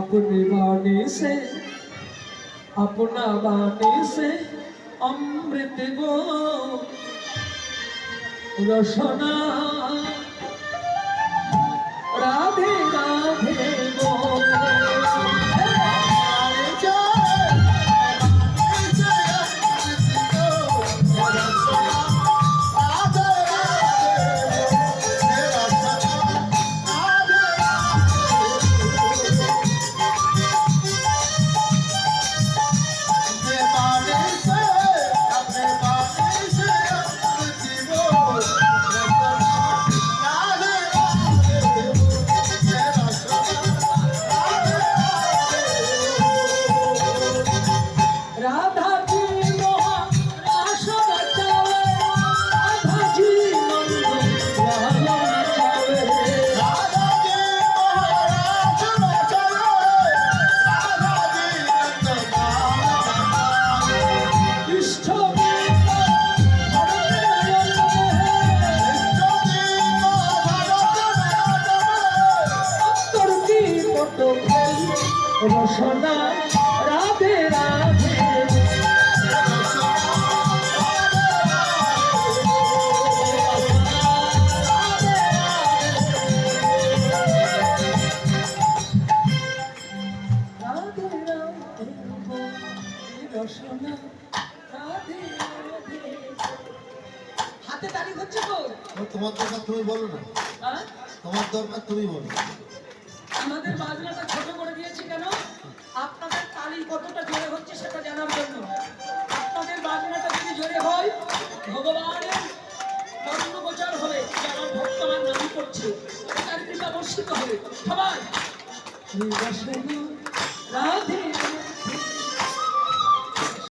अपनी अपना वाणी से अमृत गो रसना राधे राधे गो रसना राधे राधे হাতে তালি হচ্ছে তো তোমার দরকার তুমি বলো না তোমার দরকার তুমি বলো আমাদের বাজনাটা ছোট করে দিয়েছি কেন আপনাদের তালি কতটা জোরে হচ্ছে সেটা জানার জন্য আপনাদের বাজনাটা যদি জোরে হয় ভগবানের মন্ত্রোচ্চার হবে যারা ভক্তরা নাম করছে তার কৃপা বর্ষিত হবে সবাই রাধে